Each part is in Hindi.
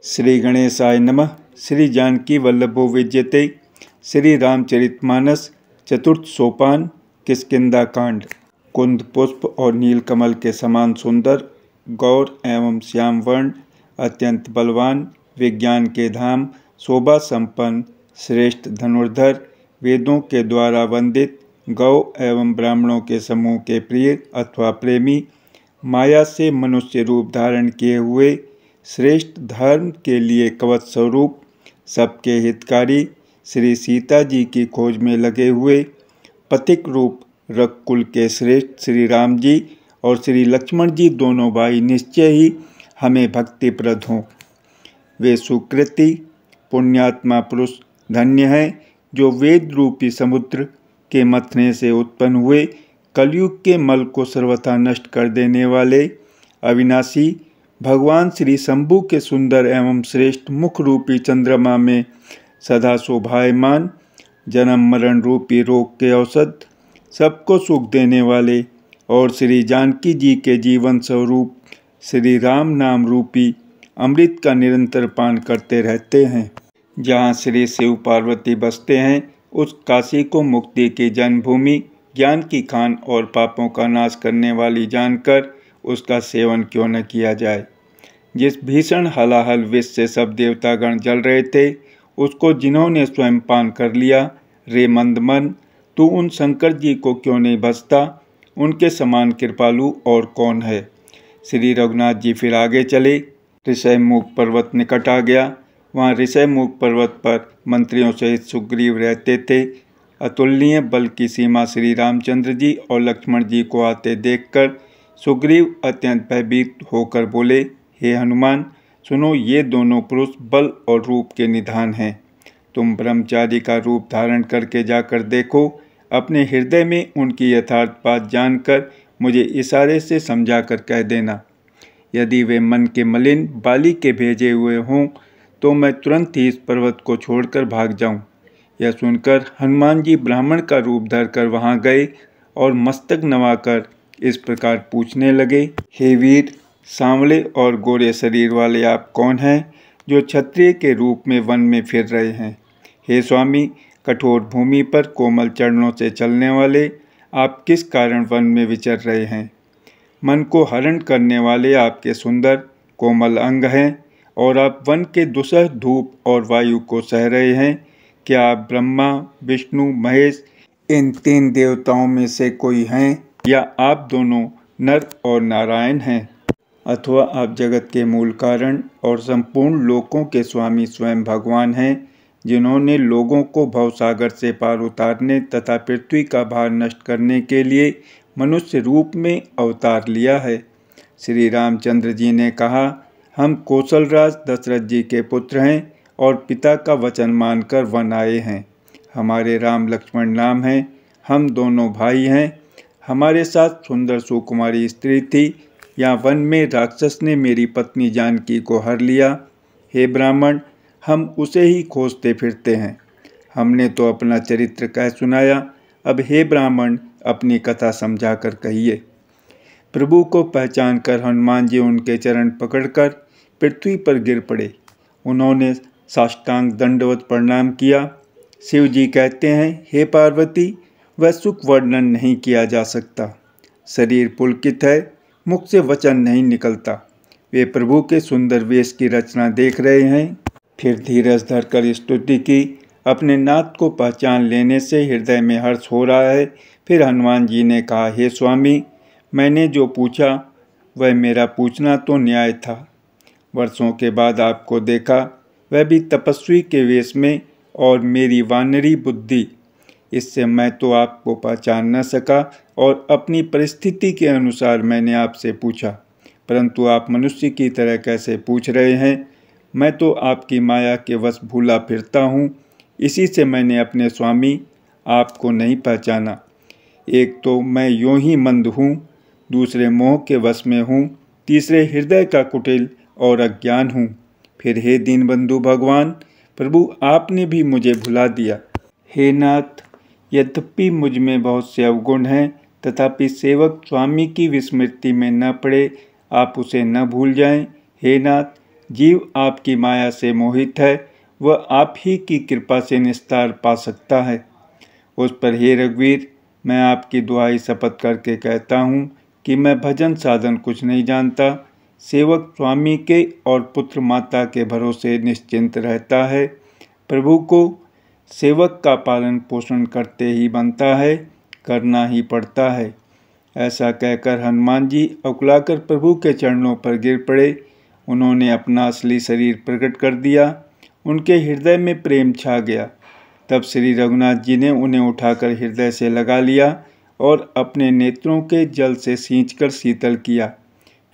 श्री गणेशाय नमः। श्री जानकी वल्लभो विजयते। श्री रामचरितमानस चतुर्थ सोपान किष्किंधा कांड। कुंद पुष्प और नीलकमल के समान सुंदर, गौर एवं श्याम वर्ण, अत्यंत बलवान, विज्ञान के धाम, शोभा संपन्न, श्रेष्ठ धनुर्धर, वेदों के द्वारा वंदित, गौ एवं ब्राह्मणों के समूह के प्रिय अथवा प्रेमी, माया से मनुष्य रूप धारण किए हुए, श्रेष्ठ धर्म के लिए कवच स्वरूप, सबके हितकारी, श्री सीता जी की खोज में लगे हुए, पथिक रूप रघुकुल के श्रेष्ठ श्री राम जी और श्री लक्ष्मण जी दोनों भाई निश्चय ही हमें भक्तिप्रद हों। वे सुकृति पुण्यात्मा पुरुष धन्य हैं जो वेद रूपी समुद्र के मथने से उत्पन्न हुए, कलयुग के मल को सर्वथा नष्ट कर देने वाले अविनाशी भगवान श्री शंभु के सुंदर एवं श्रेष्ठ मुख रूपी चंद्रमा में सदा शोभायमान, जन्म मरण रूपी रोग के औषध, सबको सुख देने वाले और श्री जानकी जी के जीवन स्वरूप श्री राम नाम रूपी अमृत का निरंतर पान करते रहते हैं। जहाँ श्री शिव पार्वती बसते हैं, उस काशी को मुक्ति की जन्मभूमि, ज्ञान की खान और पापों का नाश करने वाली जानकर उसका सेवन क्यों न किया जाए। जिस भीषण हलाहल विष से सब देवतागण जल रहे थे, उसको जिन्होंने स्वयं पान कर लिया, रे मंदमन, तू उन शंकर जी को क्यों नहीं बसता? उनके समान कृपालु और कौन है। श्री रघुनाथ जी फिर आगे चले। ऋषयमुख पर्वत निकट आ गया। वहाँ ऋषयमुख पर्वत पर मंत्रियों सहित सुग्रीव रहते थे। अतुलनीय बल की सीमा श्री रामचंद्र जी और लक्ष्मण जी को आते देखकर सुग्रीव अत्यंत भयभीत होकर बोले, हे हनुमान, सुनो, ये दोनों पुरुष बल और रूप के निधान हैं। तुम ब्रह्मचारी का रूप धारण करके जाकर देखो। अपने हृदय में उनकी यथार्थ बात जानकर मुझे इशारे से समझाकर कह देना। यदि वे मन के मलिन बाली के भेजे हुए हों तो मैं तुरंत ही इस पर्वत को छोड़कर भाग जाऊं। यह सुनकर हनुमान जी ब्राह्मण का रूप धरकर वहां गए और मस्तक नवाकर इस प्रकार पूछने लगे, हे वीर, सांवले और गोरे शरीर वाले आप कौन हैं जो क्षत्रिय के रूप में वन में फिर रहे हैं? हे स्वामी, कठोर भूमि पर कोमल चरणों से चलने वाले आप किस कारण वन में विचर रहे हैं? मन को हरण करने वाले आपके सुंदर कोमल अंग हैं और आप वन के दुसह धूप और वायु को सह रहे हैं। क्या आप ब्रह्मा, विष्णु, महेश इन तीन देवताओं में से कोई हैं, या आप दोनों नर और नारायण हैं? अथवा आप जगत के मूल कारण और संपूर्ण लोकों के स्वामी स्वयं भगवान हैं, जिन्होंने लोगों को भवसागर से पार उतारने तथा पृथ्वी का भार नष्ट करने के लिए मनुष्य रूप में अवतार लिया है। श्री रामचंद्र जी ने कहा, हम कौशलराज दशरथ जी के पुत्र हैं और पिता का वचन मानकर वन आए हैं। हमारे राम लक्ष्मण नाम हैं। हम दोनों भाई हैं। हमारे साथ सुंदर सुकुमारी स्त्री थी। यहाँ वन में राक्षस ने मेरी पत्नी जानकी को हर लिया। हे ब्राह्मण, हम उसे ही खोजते फिरते हैं। हमने तो अपना चरित्र कह सुनाया, अब हे ब्राह्मण, अपनी कथा समझा कर कहिए। प्रभु को पहचान कर हनुमान जी उनके चरण पकड़कर पृथ्वी पर गिर पड़े। उन्होंने साष्टांग दंडवत प्रणाम किया। शिव जी कहते हैं, हे पार्वती, वह सुख वर्णन नहीं किया जा सकता। शरीर पुलकित है, मुख से वचन नहीं निकलता। वे प्रभु के सुंदर वेश की रचना देख रहे हैं। फिर धीरज धरकर स्तुति की। अपने नाथ को पहचान लेने से हृदय में हर्ष हो रहा है। फिर हनुमान जी ने कहा, हे स्वामी, मैंने जो पूछा वह मेरा पूछना तो न्याय था। वर्षों के बाद आपको देखा, वह भी तपस्वी के वेश में, और मेरी वानरी बुद्धि, इससे मैं तो आपको पहचान न सका और अपनी परिस्थिति के अनुसार मैंने आपसे पूछा, परंतु आप मनुष्य की तरह कैसे पूछ रहे हैं? मैं तो आपकी माया के वश भूला फिरता हूँ। इसी से मैंने अपने स्वामी आपको नहीं पहचाना। एक तो मैं यूँ ही मंद हूँ, दूसरे मोह के वश में हूँ, तीसरे हृदय का कुटिल और अज्ञान हूँ। फिर हे दीनबंधु भगवान, प्रभु आपने भी मुझे भुला दिया। हे नाथ, यद्यपि मुझ में बहुत से अवगुण हैं, तथापि सेवक स्वामी की विस्मृति में न पड़े, आप उसे न भूल जाएं। हे नाथ, जीव आपकी माया से मोहित है, वह आप ही की कृपा से निस्तार पा सकता है। उस पर हे रघुवीर, मैं आपकी दुहाई शपथ करके कहता हूँ कि मैं भजन साधन कुछ नहीं जानता। सेवक स्वामी के और पुत्र माता के भरोसे निश्चिंत रहता है। प्रभु को सेवक का पालन पोषण करते ही बनता है, करना ही पड़ता है। ऐसा कहकर हनुमान जी अकुलाकर प्रभु के चरणों पर गिर पड़े। उन्होंने अपना असली शरीर प्रकट कर दिया। उनके हृदय में प्रेम छा गया। तब श्री रघुनाथ जी ने उन्हें उठाकर हृदय से लगा लिया और अपने नेत्रों के जल से सींचकर शीतल किया।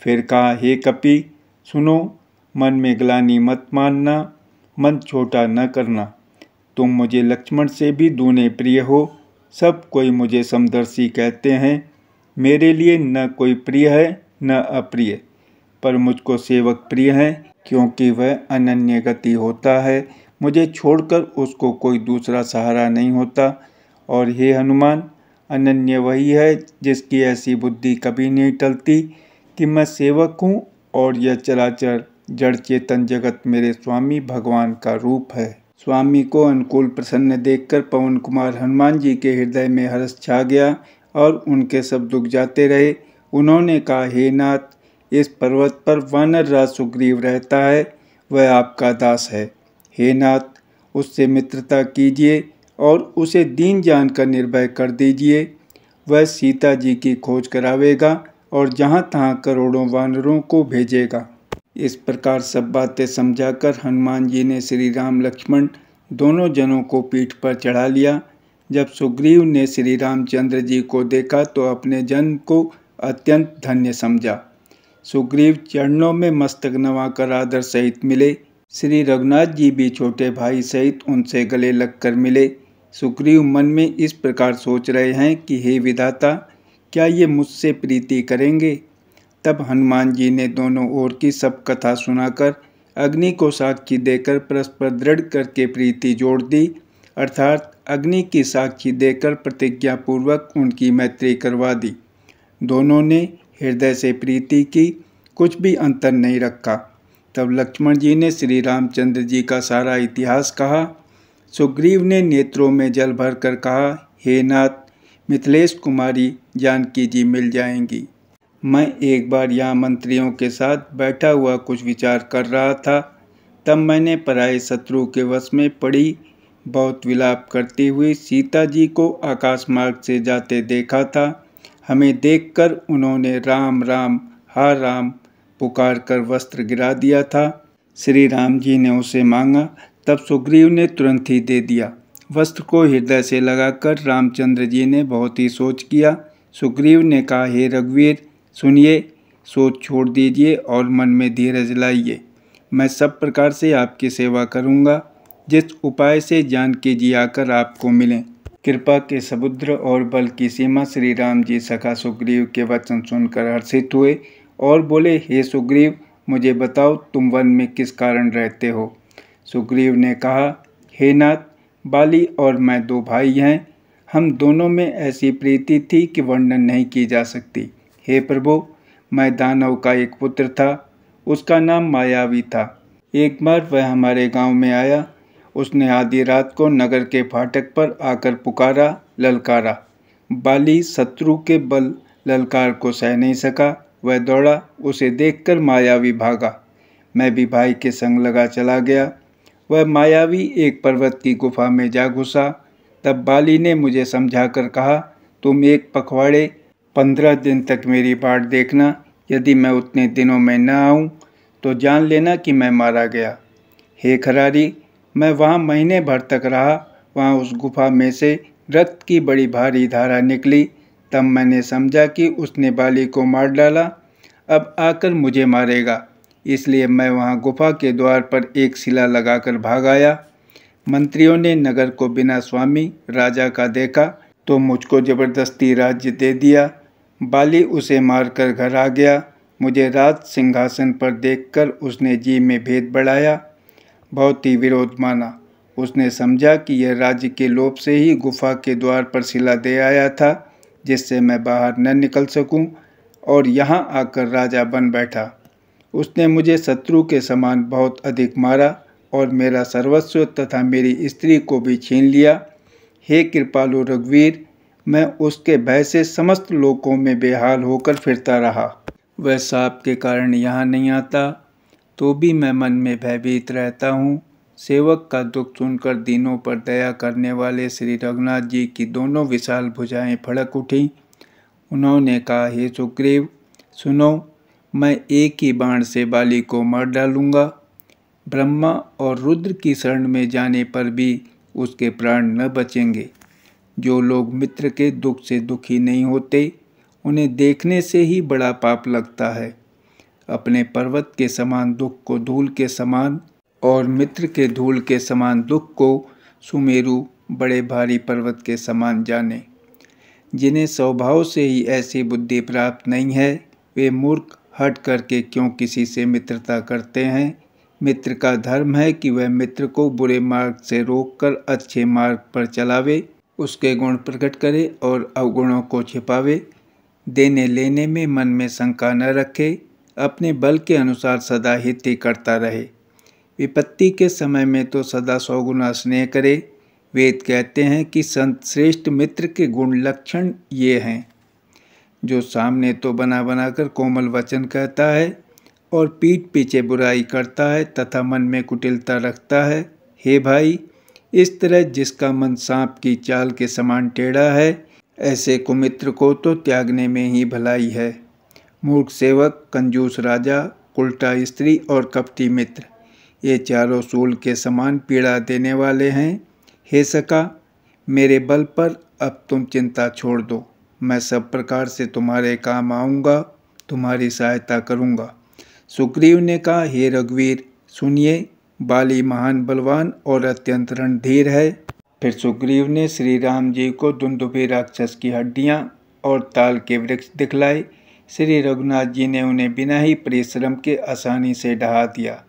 फिर कहा, हे कपि सुनो, मन में ग्लानि मत मानना, मन छोटा न करना। तुम मुझे लक्ष्मण से भी दूने प्रिय हो। सब कोई मुझे समदर्शी कहते हैं। मेरे लिए न कोई प्रिय है न अप्रिय, पर मुझको सेवक प्रिय है, क्योंकि वह अनन्य गति होता है। मुझे छोड़कर उसको कोई दूसरा सहारा नहीं होता। और हे हनुमान, अनन्य वही है जिसकी ऐसी बुद्धि कभी नहीं टलती कि मैं सेवक हूँ और यह चराचर जड़ चेतन जगत मेरे स्वामी भगवान का रूप है। स्वामी को अनुकूल प्रसन्न देखकर पवन कुमार हनुमान जी के हृदय में हर्ष छा गया और उनके सब दुख जाते रहे। उन्होंने कहा, हे नाथ, इस पर्वत पर वानर राज सुग्रीव रहता है, वह आपका दास है। हे नाथ, उससे मित्रता कीजिए और उसे दीन जानकर निर्भय कर दीजिए। वह सीता जी की खोज करावेगा और जहाँ तहाँ करोड़ों वानरों को भेजेगा। इस प्रकार सब बातें समझाकर हनुमान जी ने श्री राम लक्ष्मण दोनों जनों को पीठ पर चढ़ा लिया। जब सुग्रीव ने श्री रामचंद्र जी को देखा तो अपने जन्म को अत्यंत धन्य समझा। सुग्रीव चरणों में मस्तक नवाकर आदर सहित मिले। श्री रघुनाथ जी भी छोटे भाई सहित उनसे गले लगकर मिले। सुग्रीव मन में इस प्रकार सोच रहे हैं कि हे विधाता, क्या ये मुझसे प्रीति करेंगे? तब हनुमान जी ने दोनों ओर की सब कथा सुनाकर अग्नि को साक्षी देकर परस्पर दृढ़ करके प्रीति जोड़ दी, अर्थात अग्नि की साक्षी देकर प्रतिज्ञा पूर्वक उनकी मैत्री करवा दी। दोनों ने हृदय से प्रीति की, कुछ भी अंतर नहीं रखा। तब लक्ष्मण जी ने श्री रामचंद्र जी का सारा इतिहास कहा। सुग्रीव ने नेत्रों में जल भर कर कहा, हे नाथ, मिथिलेश कुमारी जानकी जी मिल जाएंगी। मैं एक बार यहाँ मंत्रियों के साथ बैठा हुआ कुछ विचार कर रहा था। तब मैंने पराये शत्रु के वश में पड़ी बहुत विलाप करती हुई सीता जी को आकाश मार्ग से जाते देखा था। हमें देखकर उन्होंने राम राम हा राम पुकार कर वस्त्र गिरा दिया था। श्री राम जी ने उसे मांगा, तब सुग्रीव ने तुरंत ही दे दिया। वस्त्र को हृदय से लगाकर रामचंद्र जी ने बहुत ही सोच किया। सुग्रीव ने कहा, हे रघुवीर, सुनिए, सोच छोड़ दीजिए और मन में धीरज लाइए। मैं सब प्रकार से आपकी सेवा करूंगा, जिस उपाय से जानकी जी आकर आपको मिलें। कृपा के समुद्र और बल की सीमा श्री राम जी सखा सुग्रीव के वचन सुनकर हर्षित हुए और बोले, हे सुग्रीव, मुझे बताओ तुम वन में किस कारण रहते हो? सुग्रीव ने कहा, हे नाथ, बाली और मैं दो भाई हैं। हम दोनों में ऐसी प्रीति थी कि वर्णन नहीं की जा सकती। हे प्रभु, मैं दानव का एक पुत्र था, उसका नाम मायावी था। एक बार वह हमारे गांव में आया। उसने आधी रात को नगर के फाटक पर आकर पुकारा, ललकारा। बाली शत्रु के बल ललकार को सह नहीं सका। वह दौड़ा, उसे देखकर मायावी भागा। मैं भी भाई के संग लगा चला गया। वह मायावी एक पर्वत की गुफा में जा घुसा। तब बाली ने मुझे समझाकर कहा, तुम एक पखवाड़े 15 दिन तक मेरी बाट देखना। यदि मैं उतने दिनों में न आऊँ तो जान लेना कि मैं मारा गया। हे खरारी, मैं वहाँ महीने भर तक रहा। वहाँ उस गुफा में से रक्त की बड़ी भारी धारा निकली। तब मैंने समझा कि उसने बाली को मार डाला, अब आकर मुझे मारेगा। इसलिए मैं वहाँ गुफा के द्वार पर एक शिला लगाकर भाग आया। मंत्रियों ने नगर को बिना स्वामी राजा का देखा तो मुझको जबरदस्ती राज्य दे दिया। बाली उसे मारकर घर आ गया। मुझे राज सिंहासन पर देखकर उसने जी में भेद बढ़ाया, बहुत ही विरोध माना। उसने समझा कि यह राज्य के लोभ से ही गुफा के द्वार पर शिला दे आया था, जिससे मैं बाहर न निकल सकूं, और यहाँ आकर राजा बन बैठा। उसने मुझे शत्रु के समान बहुत अधिक मारा और मेरा सर्वस्व तथा मेरी स्त्री को भी छीन लिया। हे कृपालु रघुवीर, मैं उसके भय से समस्त लोकों में बेहाल होकर फिरता रहा। वह साप के कारण यहाँ नहीं आता, तो भी मैं मन में भयभीत रहता हूँ। सेवक का दुख सुनकर दीनों पर दया करने वाले श्री रघुनाथ जी की दोनों विशाल भुजाएं फड़क उठीं। उन्होंने कहा, हे सुग्रीव, सुनो, मैं एक ही बाण से बाली को मार डालूंगा। ब्रह्मा और रुद्र की शरण में जाने पर भी उसके प्राण न बचेंगे। जो लोग मित्र के दुख से दुखी नहीं होते, उन्हें देखने से ही बड़ा पाप लगता है। अपने पर्वत के समान दुख को धूल के समान और मित्र के धूल के समान दुख को सुमेरु बड़े भारी पर्वत के समान जाने। जिन्हें स्वभाव से ही ऐसी बुद्धि प्राप्त नहीं है, वे मूर्ख हट करके क्यों किसी से मित्रता करते हैं। मित्र का धर्म है कि वह मित्र को बुरे मार्ग से रोककर अच्छे मार्ग पर चलावे, उसके गुण प्रकट करे और अवगुणों को छिपावे। देने लेने में मन में शंका न रखे, अपने बल के अनुसार सदा हित ही करता रहे। विपत्ति के समय में तो सदा 100 गुना स्नेह करे। वेद कहते हैं कि संत श्रेष्ठ मित्र के गुण लक्षण ये हैं, जो सामने तो बना बनाकर कोमल वचन कहता है और पीठ पीछे बुराई करता है तथा मन में कुटिलता रखता है। हे भाई, इस तरह जिसका मन सांप की चाल के समान टेढ़ा है, ऐसे कुमित्र को तो त्यागने में ही भलाई है। मूर्ख सेवक, कंजूस राजा, उल्टा स्त्री और कपटी मित्र, ये चारों सूल के समान पीड़ा देने वाले हैं। हे सखा, मेरे बल पर अब तुम चिंता छोड़ दो। मैं सब प्रकार से तुम्हारे काम आऊँगा, तुम्हारी सहायता करूँगा। सुग्रीव ने कहा, हे रघुवीर, सुनिए, बाली महान बलवान और अत्यंत रणधीर है। फिर सुग्रीव ने श्री राम जी को दुंदुभि राक्षस की हड्डियाँ और ताल के वृक्ष दिखलाए। श्री रघुनाथ जी ने उन्हें बिना ही परिश्रम के आसानी से ढहा दिया।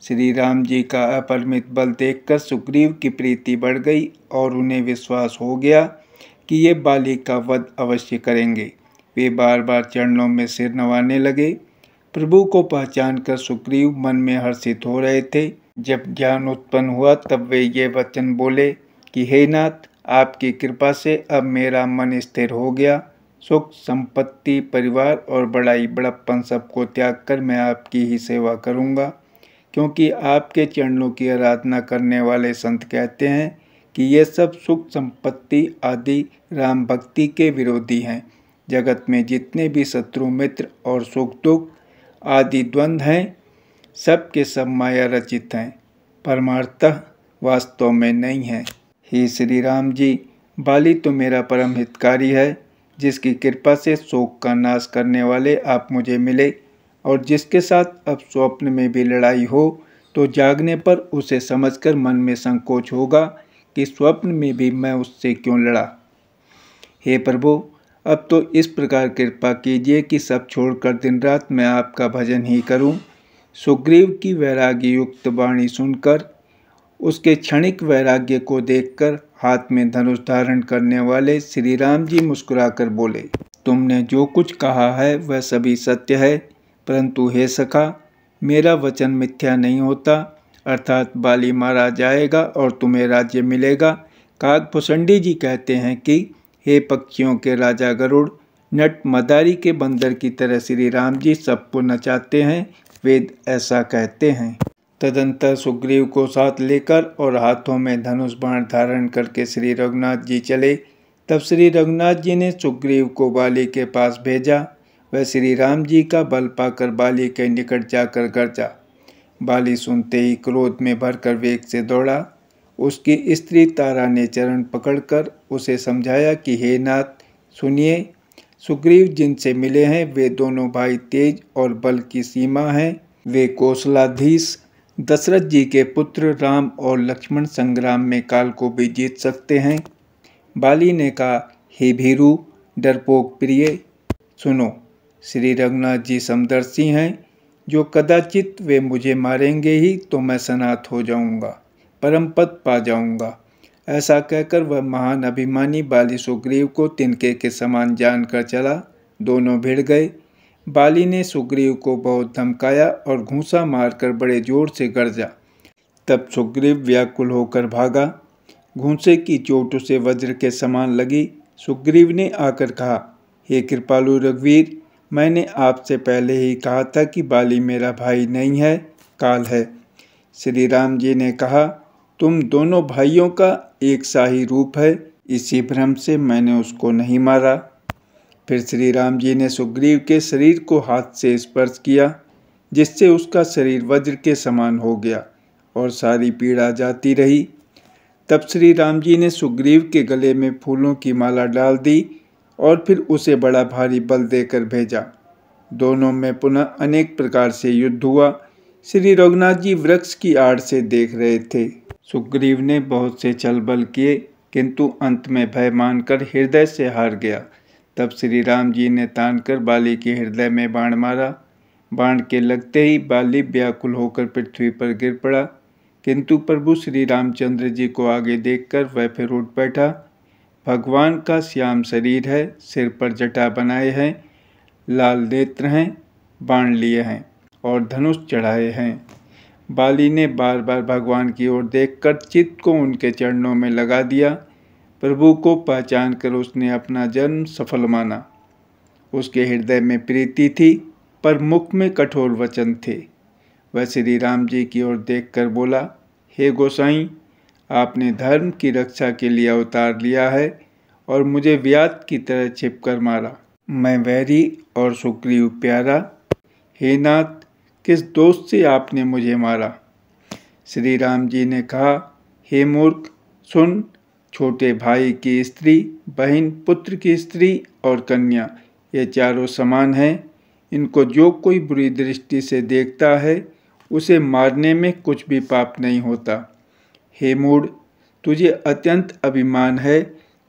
श्री राम जी का अपरिमित बल देखकर सुग्रीव की प्रीति बढ़ गई और उन्हें विश्वास हो गया कि ये बाली का वध अवश्य करेंगे। वे बार बार चरणों में सिर नवाने लगे। प्रभु को पहचान कर सुग्रीव मन में हर्षित हो रहे थे। जब ज्ञान उत्पन्न हुआ तब वे ये वचन बोले कि हे नाथ, आपकी कृपा से अब मेरा मन स्थिर हो गया। सुख, संपत्ति, परिवार और बड़ाई बड़प्पन सबको त्याग कर मैं आपकी ही सेवा करूँगा, क्योंकि आपके चरणों की आराधना करने वाले संत कहते हैं कि ये सब सुख संपत्ति आदि राम भक्ति के विरोधी हैं। जगत में जितने भी शत्रु मित्र और सुख दुख आदि द्वंद्व हैं, सब के सब माया रचित हैं, परमार्थतः वास्तव में नहीं हैं। हे श्री राम जी, बाली तो मेरा परम हितकारी है, जिसकी कृपा से शोक का नाश करने वाले आप मुझे मिले, और जिसके साथ अब स्वप्न में भी लड़ाई हो तो जागने पर उसे समझकर मन में संकोच होगा कि स्वप्न में भी मैं उससे क्यों लड़ा। हे प्रभु, अब तो इस प्रकार कृपा कीजिए कि सब छोड़कर दिन रात मैं आपका भजन ही करूं। सुग्रीव की वैराग्य युक्त वाणी सुनकर, उसके क्षणिक वैराग्य को देखकर हाथ में धनुष धारण करने वाले श्री राम जी मुस्कुराकर बोले, तुमने जो कुछ कहा है वह सभी सत्य है, परंतु हे सखा, मेरा वचन मिथ्या नहीं होता, अर्थात बाली मारा जाएगा और तुम्हें राज्य मिलेगा। काकभूषणी जी कहते हैं कि हे पक्षियों के राजा गरुड़, नट मदारी के बंदर की तरह श्री राम जी सबको नचाते हैं, वेद ऐसा कहते हैं। तदंतर सुग्रीव को साथ लेकर और हाथों में धनुष बाण धारण करके श्री रघुनाथ जी चले। तब श्री रघुनाथ जी ने सुग्रीव को बाली के पास भेजा। वह श्री राम जी का बल पाकर बाली के निकट जाकर गरजा। बाली सुनते ही क्रोध में भरकर वेग से दौड़ा। उसकी स्त्री तारा ने चरण पकड़कर उसे समझाया कि हे नाथ, सुनिए, सुग्रीव जिनसे मिले हैं वे दोनों भाई तेज और बल की सीमा हैं। वे कौशलाधीश दशरथ जी के पुत्र राम और लक्ष्मण संग्राम में काल को भी जीत सकते हैं। बाली ने कहा, हे भीरु, डरपोक प्रिय, सुनो, श्री रघुनाथ जी समदर्शी हैं, जो कदाचित वे मुझे मारेंगे ही तो मैं सनाथ हो जाऊंगा, परम पद पा जाऊंगा। ऐसा कहकर वह महान अभिमानी बाली सुग्रीव को तिनके के समान जानकर चला। दोनों भिड़ गए। बाली ने सुग्रीव को बहुत धमकाया और घूंसा मारकर बड़े जोर से गरजा। तब सुग्रीव व्याकुल होकर भागा। घूंसे की चोट उसे वज्र के समान लगी। सुग्रीव ने आकर कहा, हे कृपालु रघुवीर, मैंने आपसे पहले ही कहा था कि बाली मेरा भाई नहीं है, काल है। श्री राम जी ने कहा, तुम दोनों भाइयों का एक सा ही रूप है, इसी भ्रम से मैंने उसको नहीं मारा। फिर श्री राम जी ने सुग्रीव के शरीर को हाथ से स्पर्श किया, जिससे उसका शरीर वज्र के समान हो गया और सारी पीड़ा जाती रही। तब श्री राम जी ने सुग्रीव के गले में फूलों की माला डाल दी और फिर उसे बड़ा भारी बल देकर भेजा। दोनों में पुनः अनेक प्रकार से युद्ध हुआ। श्री रघुनाथ जी वृक्ष की आड़ से देख रहे थे। सुग्रीव ने बहुत से छल बल किए, किंतु अंत में भय मानकर हृदय से हार गया। तब श्री राम जी ने तान कर बाली के हृदय में बाण मारा। बाण के लगते ही बाली व्याकुल होकर पृथ्वी पर गिर पड़ा, किंतु प्रभु श्री रामचंद्र जी को आगे देखकर वह फिर उठ बैठा। भगवान का श्याम शरीर है, सिर पर जटा बनाए हैं, लाल नेत्र हैं, बाण लिए हैं और धनुष चढ़ाए हैं। बाली ने बार बार भगवान की ओर देखकर चित्त को उनके चरणों में लगा दिया। प्रभु को पहचान कर उसने अपना जन्म सफल माना। उसके हृदय में प्रीति थी, पर मुख में कठोर वचन थे। वह श्री राम जी की ओर देखकर बोला, हे गोसाई, आपने धर्म की रक्षा के लिए अवतार लिया है और मुझे व्याध की तरह छिपकर मारा। मैं वैरी और सुग्रीव प्यारा। हे नाथ, किस दोष से आपने मुझे मारा? श्री राम जी ने कहा, हे मूर्ख, सुन, छोटे भाई की स्त्री, बहन, पुत्र की स्त्री और कन्या, ये चारों समान हैं। इनको जो कोई बुरी दृष्टि से देखता है, उसे मारने में कुछ भी पाप नहीं होता। हे मूढ़, तुझे अत्यंत अभिमान है।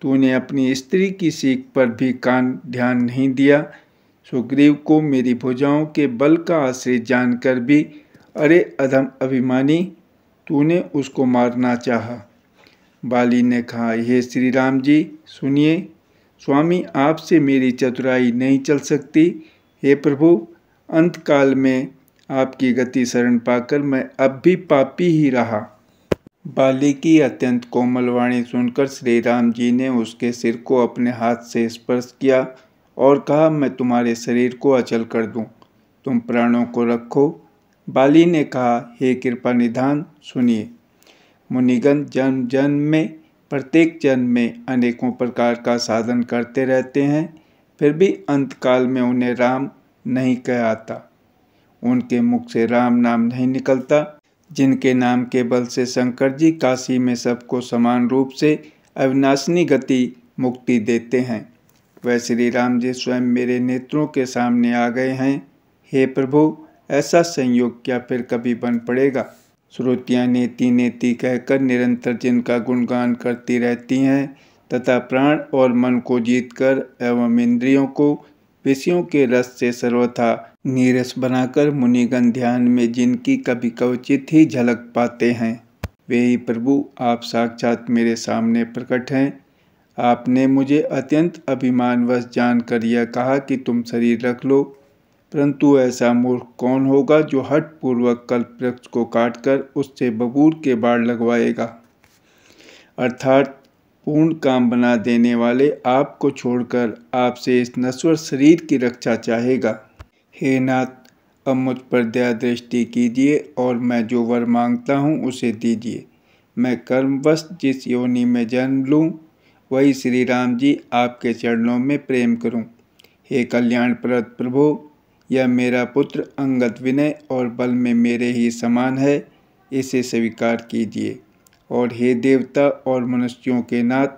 तूने अपनी स्त्री की सीख पर भी ध्यान नहीं दिया। सुग्रीव को मेरी भुजाओं के बल का आश्रित जानकर भी, अरे अधम अभिमानी, तूने उसको मारना चाहा। बाली ने कहा, हे श्री राम जी, सुनिए, स्वामी, आपसे मेरी चतुराई नहीं चल सकती। हे प्रभु, अंतकाल में आपकी गति शरण पाकर मैं अब भी पापी ही रहा। बाली की अत्यंत कोमल वाणी सुनकर श्री राम जी ने उसके सिर को अपने हाथ से स्पर्श किया और कहा, मैं तुम्हारे शरीर को अचल कर दूं, तुम प्राणों को रखो। बाली ने कहा, हे कृपा निधान, सुनिए, मुनिगण जन्म जन्म में, प्रत्येक जन्म में अनेकों प्रकार का साधन करते रहते हैं, फिर भी अंतकाल में उन्हें राम नहीं कह आता। उनके मुख से राम नाम नहीं निकलता। जिनके नाम के बल से शंकर जी काशी में सबको समान रूप से अविनाशिनी गति मुक्ति देते हैं, वह श्री राम जी स्वयं मेरे नेत्रों के सामने आ गए हैं। हे प्रभु, ऐसा संयोग क्या फिर कभी बन पड़ेगा? श्रुतियाँ नेति नेति कहकर निरंतर जिनका गुणगान करती रहती हैं तथा प्राण और मन को जीतकर एवं इंद्रियों को विषयों के रस से सर्वथा नीरस बनाकर मुनिगण ध्यान में जिनकी कभी कवचित ही झलक पाते हैं, वे ही प्रभु आप साक्षात मेरे सामने प्रकट हैं। आपने मुझे अत्यंत अभिमानवश जानकर यह कहा कि तुम शरीर रख लो, परंतु ऐसा मूर्ख कौन होगा जो हठ पूर्वक कल्प वृक्ष को काटकर उससे बबूर के बाढ़ लगवाएगा, अर्थात पूर्ण काम बना देने वाले आपको छोड़कर आपसे इस नश्वर शरीर की रक्षा चाहेगा। हे नाथ, अब मुझ पर दया दृष्टि कीजिए और मैं जो वर मांगता हूँ उसे दीजिए। मैं कर्मवश जिस योनि में जन्म लूँ, वही श्री राम जी आपके चरणों में प्रेम करूँ। हे कल्याणप्रद प्रभु, यह मेरा पुत्र अंगद विनय और बल में मेरे ही समान है, इसे स्वीकार कीजिए। और हे देवता और मनुष्यों के नाथ,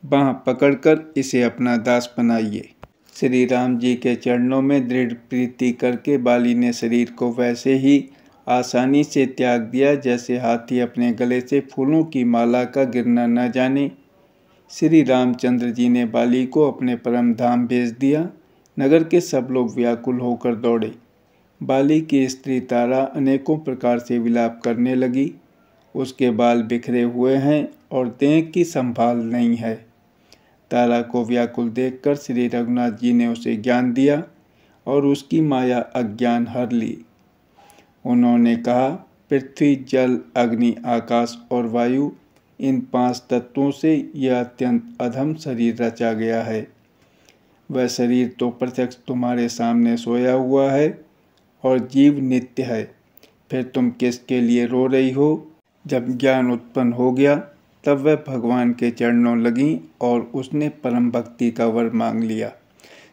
बाँह पकड़कर इसे अपना दास बनाइए। श्री राम जी के चरणों में दृढ़ प्रीति करके बाली ने शरीर को वैसे ही आसानी से त्याग दिया जैसे हाथी अपने गले से फूलों की माला का गिरना न जाने। श्री रामचंद्र जी ने बाली को अपने परम धाम भेज दिया। नगर के सब लोग व्याकुल होकर दौड़े। बाली की स्त्री तारा अनेकों प्रकार से विलाप करने लगी। उसके बाल बिखरे हुए हैं और देह की संभाल नहीं है। तारा को व्याकुल देखकर श्री रघुनाथ जी ने उसे ज्ञान दिया और उसकी माया अज्ञान हर ली। उन्होंने कहा, पृथ्वी, जल, अग्नि, आकाश और वायु, इन 5 तत्वों से यह अत्यंत अधम शरीर रचा गया है। वह शरीर तो प्रत्यक्ष तुम्हारे सामने सोया हुआ है और जीव नित्य है। फिर तुम किसके लिए रो रही हो? जब ज्ञान उत्पन्न हो गया तब वह भगवान के चरणों लगी और उसने परम भक्ति का वर मांग लिया।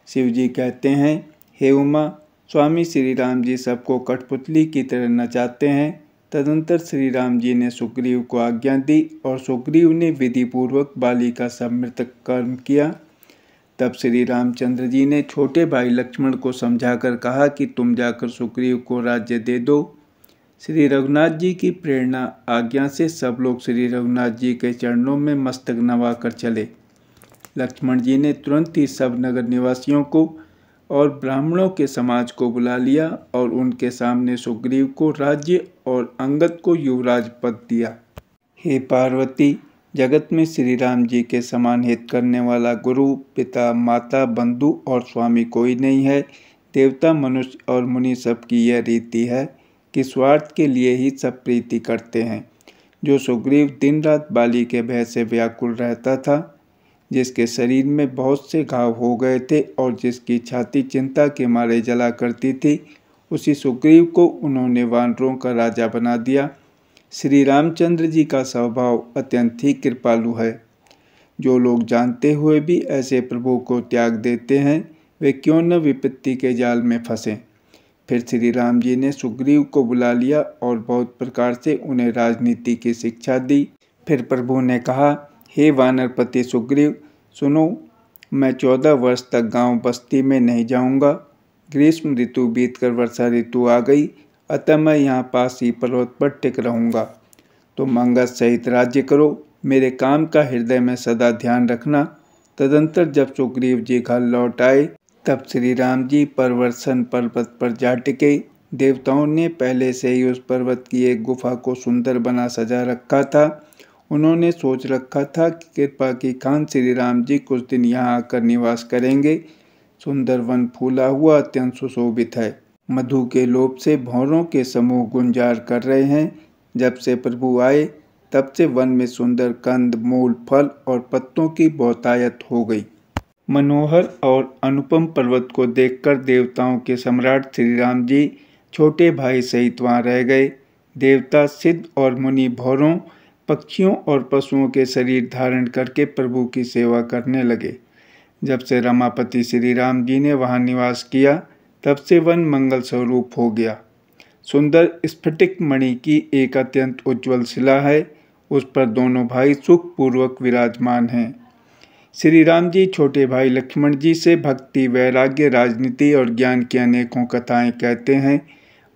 शिव जी कहते हैं, हे उमा, स्वामी श्री राम जी सबको कठपुतली की तरह नचाते हैं। तदंतर श्री राम जी ने सुग्रीव को आज्ञा दी और सुग्रीव ने विधि पूर्वक बाली का सब मृतक कर्म किया। तब श्री रामचंद्र जी ने छोटे भाई लक्ष्मण को समझाकर कहा कि तुम जाकर सुग्रीव को राज्य दे दो। श्री रघुनाथ जी की प्रेरणा आज्ञा से सब लोग श्री रघुनाथ जी के चरणों में मस्तक नवा कर चले। लक्ष्मण जी ने तुरंत ही सब नगर निवासियों को और ब्राह्मणों के समाज को बुला लिया और उनके सामने सुग्रीव को राज्य और अंगद को युवराज पद दिया। हे पार्वती, जगत में श्री राम जी के समान हित करने वाला गुरु, पिता, माता, बंधु और स्वामी कोई नहीं है। देवता, मनुष्य और मुनि सबकी यह रीति है कि स्वार्थ के लिए ही सब प्रीति करते हैं। जो सुग्रीव दिन रात बाली के भय से व्याकुल रहता था, जिसके शरीर में बहुत से घाव हो गए थे और जिसकी छाती चिंता के मारे जला करती थी, उसी सुग्रीव को उन्होंने वानरों का राजा बना दिया। श्री रामचंद्र जी का स्वभाव अत्यंत ही कृपालु है। जो लोग जानते हुए भी ऐसे प्रभु को त्याग देते हैं, वे क्यों न विपत्ति के जाल में फंसें। फिर श्री राम जी ने सुग्रीव को बुला लिया और बहुत प्रकार से उन्हें राजनीति की शिक्षा दी। फिर प्रभु ने कहा, हे वानरपति सुग्रीव, सुनो, मैं 14 वर्ष तक गांव बस्ती में नहीं जाऊंगा। ग्रीष्म ऋतु बीतकर वर्षा ऋतु आ गई, अतः मैं यहाँ पास ही पर्वत पर टिक रहूँगा। तुम अंगद सहित राज्य करो, मेरे काम का हृदय में सदा ध्यान रखना। तदंतर जब सुग्रीव जी घर लौट आए तब श्री राम जी परवर्षण पर्वत पर जा टिके। देवताओं ने पहले से ही उस पर्वत की एक गुफा को सुंदर बना सजा रखा था। उन्होंने सोच रखा था कि कृपा की खान श्री राम जी कुछ दिन यहाँ आकर निवास करेंगे। सुंदर वन फूला हुआ अत्यंत सुशोभित है। मधु के लोभ से भौरों के समूह गुंजार कर रहे हैं। जब से प्रभु आए तब से वन में सुंदर कंद, मूल, फल और पत्तों की बहुतायत हो गई। मनोहर और अनुपम पर्वत को देखकर देवताओं के सम्राट श्री राम जी छोटे भाई सहित वहाँ रह गए। देवता, सिद्ध और मुनि भौरों, पक्षियों और पशुओं के शरीर धारण करके प्रभु की सेवा करने लगे। जब से रमापति श्री राम जी ने वहाँ निवास किया तब से वन मंगल स्वरूप हो गया। सुंदर स्फटिक मणि की एक अत्यंत उज्ज्वल शिला है, उस पर दोनों भाई सुखपूर्वक विराजमान हैं। श्री राम जी छोटे भाई लक्ष्मण जी से भक्ति, वैराग्य, राजनीति और ज्ञान की अनेकों कथाएं कहते हैं।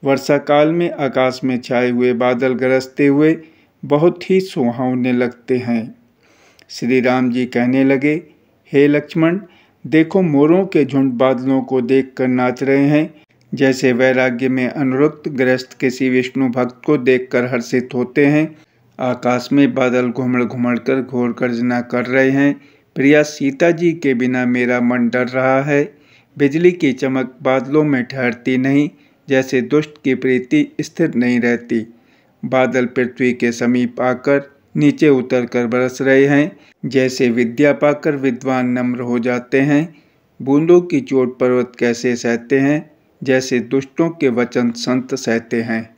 वर्षा काल में आकाश में छाए हुए बादल गरजते हुए बहुत ही सुहावने लगते हैं। श्री राम जी कहने लगे, हे लक्ष्मण, देखो, मोरों के झुंड बादलों को देखकर नाच रहे हैं। जैसे वैराग्य में अनुरक्त गृहस्थ किसी विष्णु भक्त को देखकर हर्षित होते हैं। आकाश में बादल घुमड़ घुमड़ कर घोर गर्जना कर रहे हैं। प्रिया सीता जी के बिना मेरा मन डर रहा है। बिजली की चमक बादलों में ठहरती नहीं, जैसे दुष्ट की प्रीति स्थिर नहीं रहती। बादल पृथ्वी के समीप आकर नीचे उतरकर बरस रहे हैं। जैसे विद्या पाकर विद्वान नम्र हो जाते हैं। बूंदों की चोट पर्वत कैसे सहते हैं, जैसे दुष्टों के वचन संत सहते हैं।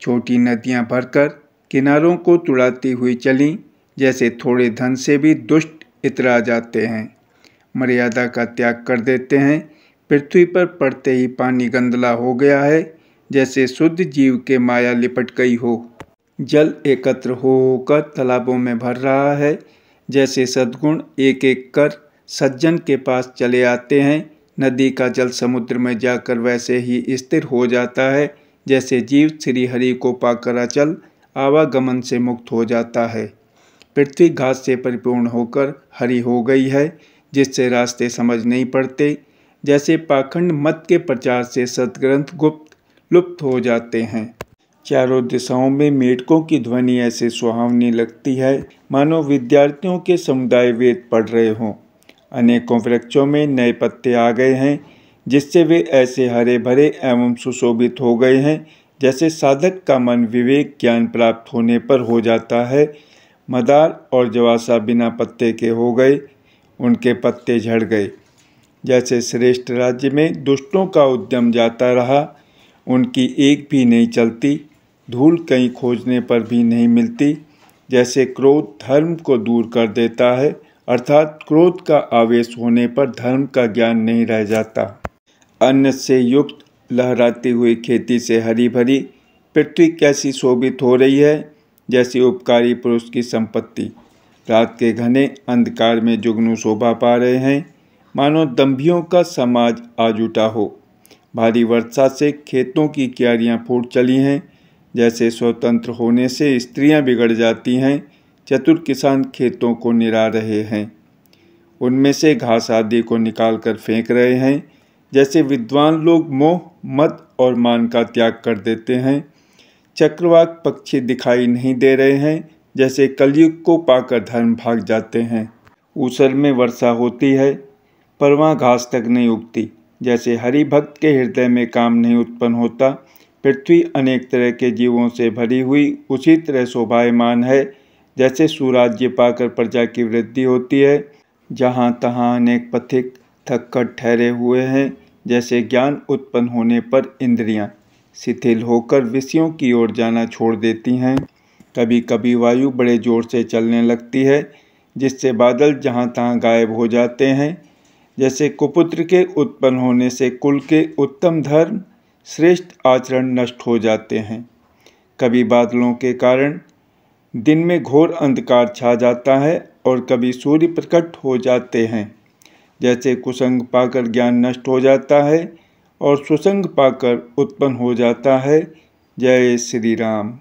छोटी नदियां भरकर किनारों को तुड़ाती हुई चलीं, जैसे थोड़े धन से भी दुष्ट इतरा जाते हैं। मर्यादा का त्याग कर देते हैं। पृथ्वी पर पड़ते ही पानी गंदला हो गया है, जैसे शुद्ध जीव के माया लिपट गई हो। जल एकत्र होकर तालाबों में भर रहा है, जैसे सद्गुण एक एक कर सज्जन के पास चले आते हैं। नदी का जल समुद्र में जाकर वैसे ही स्थिर हो जाता है, जैसे जीव श्री हरि को पाकर अचल आवागमन से मुक्त हो जाता है। पृथ्वी घास से परिपूर्ण होकर हरी हो गई है, जिससे रास्ते समझ नहीं पड़ते। जैसे पाखंड मत के प्रचार से सदग्रंथ गुप्त लुप्त हो जाते हैं। चारों दिशाओं में मेढकों की ध्वनि ऐसे सुहावनी लगती है, मानो विद्यार्थियों के समुदाय वेद पढ़ रहे हों। अनेकों वृक्षों में नए पत्ते आ गए हैं, जिससे वे ऐसे हरे भरे एवं सुशोभित हो गए हैं जैसे साधक का मन विवेक ज्ञान प्राप्त होने पर हो जाता है। मदार और जवासा बिना पत्ते के हो गए, उनके पत्ते झड़ गए। जैसे श्रेष्ठ राज्य में दुष्टों का उद्यम जाता रहा, उनकी एक भी नहीं चलती, धूल कहीं खोजने पर भी नहीं मिलती। जैसे क्रोध धर्म को दूर कर देता है, अर्थात क्रोध का आवेश होने पर धर्म का ज्ञान नहीं रह जाता। अन्न से युक्त लहराती हुई खेती से हरी भरी पृथ्वी कैसी शोभित हो रही है, जैसे उपकारी पुरुष की संपत्ति रात के घने अंधकार में जुगनू शोभा पा रहे हैं, मानो दंभियों का समाज आज उठा हो। भारी वर्षा से खेतों की क्यारियां फूट चली हैं, जैसे स्वतंत्र होने से स्त्रियां बिगड़ जाती हैं। चतुर किसान खेतों को निरा रहे हैं, उनमें से घास आदि को निकाल कर फेंक रहे हैं। जैसे विद्वान लोग मोह मद और मान का त्याग कर देते हैं। चक्रवाक पक्षी दिखाई नहीं दे रहे हैं, जैसे कलयुग को पाकर धर्म भाग जाते हैं। ऊसर में वर्षा होती है पर वहाँ घास तक नहीं उगती। जैसे हरि भक्त के हृदय में काम नहीं उत्पन्न होता। पृथ्वी अनेक तरह के जीवों से भरी हुई उसी तरह शोभायमान है, जैसे सुराज्य पाकर प्रजा की वृद्धि होती है। जहाँ तहाँ अनेक पथिक थक कर ठहरे हुए हैं, जैसे ज्ञान उत्पन्न होने पर इंद्रियाँ शिथिल होकर विषयों की ओर जाना छोड़ देती हैं। कभी कभी वायु बड़े जोर से चलने लगती है, जिससे बादल जहाँ तहाँ गायब हो जाते हैं। जैसे कुपुत्र के उत्पन्न होने से कुल के उत्तम धर्म श्रेष्ठ आचरण नष्ट हो जाते हैं। कभी बादलों के कारण दिन में घोर अंधकार छा जाता है और कभी सूर्य प्रकट हो जाते हैं। जैसे कुसंग पाकर ज्ञान नष्ट हो जाता है और सुसंग पाकर उत्पन्न हो जाता है। जय श्री राम।